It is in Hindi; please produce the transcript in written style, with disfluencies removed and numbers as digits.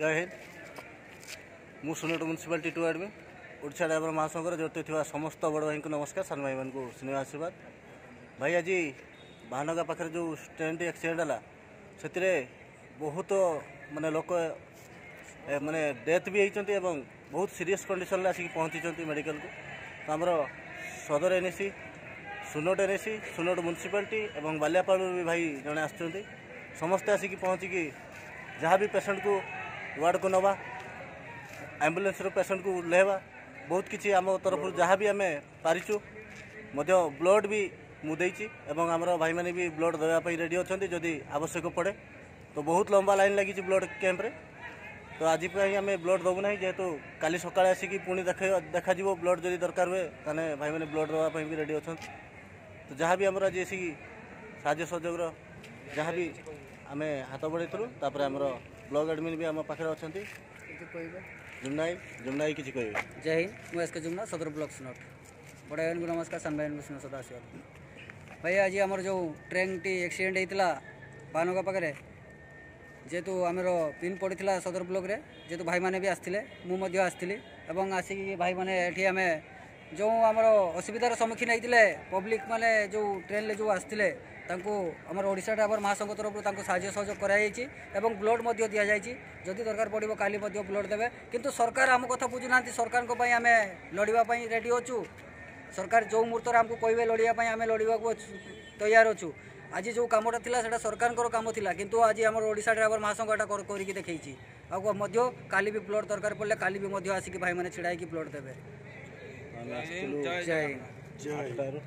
जय हिंद। मु सुनोट म्यूनिसिपालिटी टू आडमी ओडिशा ड्राइवर महासंघर जोड़ते थी समस्त बड़ भाई को नमस्कार, सान भाई मानक स्नेह आशीर्वाद। भाई आज भानगा पाखे जो ट्रेन एक्सीडेंट है से बहुत माने लोक माने डेथ भी होती बहुत सीरीयस कंडीशन आसिक पहुँची मेडिकल को। तो आमर सदर एनएसी सुनोट एनएसी सुनोट म्यूनिसिपालिटी और बालियापाड़ भी भाई जड़े आसुँच समस्ते आसिक पहुँचिकी जहाँ भी पेसेंट को वार्ड को नवा एम्बुलेंस पेसेंट को लेवा बहुत किसी आम तरफ जहाँ भी आम पारिचु ब्लड भी मुझे आमर भाई मैंने भी ब्लड देवाई रेडी अच्छा जदि आवश्यक पड़े तो बहुत लंबा लाइन लगी ब्लड कैंप रे। तो आज आम ब्लड दबू ना जेहेतु काली सकाଳେ आसिक पुणी देखा ब्लड जदि दरकार हुए ताने भाई मैंने ब्लड देवाई भी रेडी अच्छा। तो जहाँ भी आमर आज आसिक साहाय्य सहयोग जहाँ भी आम हाथ बढ़ाइलु तापर आमर ब्लॉक एडमिन भी आम पाखे अच्छा जुमनाई किसी कहे। जय हिंद। मुझे एस के जुमना सदर ब्लॉक सुनोट बड़ा भाई को नमस्कार, सान भाई को सदा आशीर्वाद। भाई आज आमर जो ट्रेन टी एक्सीडेंट होता बानगा पाखे जेहेतु आमर पिन पड़ा सदर ब्लॉक रे जेहेतु भाई मैंने भी आसते मुझे आसती आसिक भाई मैंने ये आम जो आमर असुविधार सम्मुखीन होते पब्लिक माने जो ट्रेन ले जो आसते आमर ओडिशा ड्राइवर महासंघ तरफ साहाय्य सहयोग कराई एवं ब्लड दि जाए जदि दरकार पड़ो काली ब्लड देवे किंतु सरकार आम कथा बुझुना। सरकार आम लड़ाई रेडी अच्छु। सरकार जो मुहूर्त आमको कहे लड़ाई आम लड़ा तैयार अच्छु। आज जो कमटा था सरकार कम था किंतु आज आम ओडिशा ड्राइवर महासंघ करके देखी काली भी ब्लड दरकार पड़े काली भी आसिक भाई मैंने छिड़ा ब्लड देवे। जय हिंद।